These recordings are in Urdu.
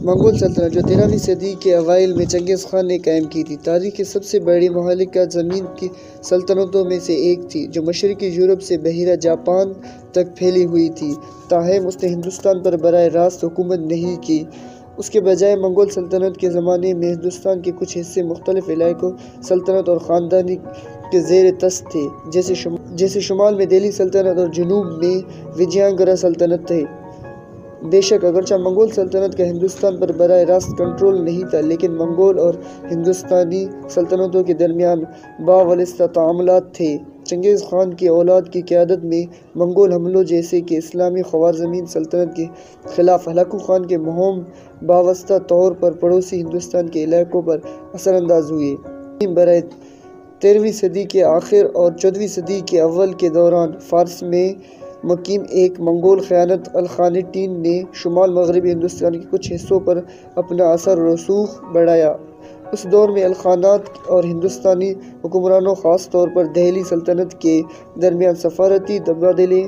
منگول سلطنت جو 13ویں صدی کے اوائل میں چنگیز خان نے قائم کی تھی، تاریخ کی سب سے بڑی مہلکہ زمین کی سلطنتوں میں سے ایک تھی، جو مشرقی یورپ سے بحیرہ جاپان تک پھیلی ہوئی تھی۔ تاہم اس نے ہندوستان پر براہ راست حکومت نہیں کی۔ اس کے بجائے منگول سلطنت کے زمانے میں ہندوستان کے کچھ حصے مختلف علاقوں، سلطنت اور خاندانی کے زیر دست تھے، جیسے شمال میں دہلی سلطنت اور جنوب میں وجیانگرا سلطنت تھے۔ بے شک اگرچہ منگول سلطنت کا ہندوستان پر براہ راست کنٹرول نہیں تھا، لیکن منگول اور ہندوستانی سلطنتوں کے درمیان باواسطہ تعاملات تھے۔ چنگیز خان کی اولاد کی قیادت میں منگول حملوں جیسے کہ اسلامی خوارزمین سلطنت کے خلاف ہلاکو خان کی مہم باواسطہ طور پر پڑوسی ہندوستان کے علاقوں پر اثر انداز ہوئی۔ برائے 13ویں صدی کے آخر اور 14ویں صدی کے اول کے دوران فارس میں مقیم ایک منگول خاندان الخانیٹین نے شمال مغربی ہندوستان کے کچھ حصوں پر اپنا اثر و رسوخ بڑھایا۔ اس دور میں الخانات اور ہندوستانی حکمرانوں، خاص طور پر دہلی سلطنت کے درمیان سفارتی تبادلے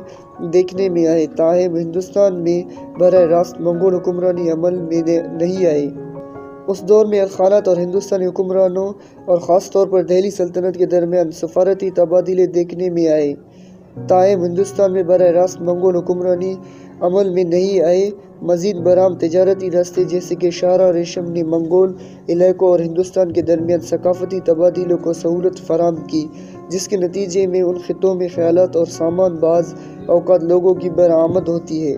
دیکھنے میں آئے، تاہم ہندوستان میں براہ راست منگول حکمرانی عمل میں نہیں آئی۔ اس دور میں الخانات اور ہندوستانی حکمرانوں اور خاص طور پر دہلی سلطنت کے درمیان سفارتی تبادلے دیکھنے میں آئے، تاہم ہندوستان میں براہ راست منگول حکمرانی عمل میں نہیں آئی۔ مزید برآں تجارتی راستے جیسے کہ شاہراہ ریشم نے منگول علاقوں اور ہندوستان کے درمیان ثقافتی تبادلوں کو سہولت فراہم کی، جس کے نتیجے میں ان خطوں میں خیالات اور سامان بعض اوقات لوگوں کی برآمد ہوتی ہے۔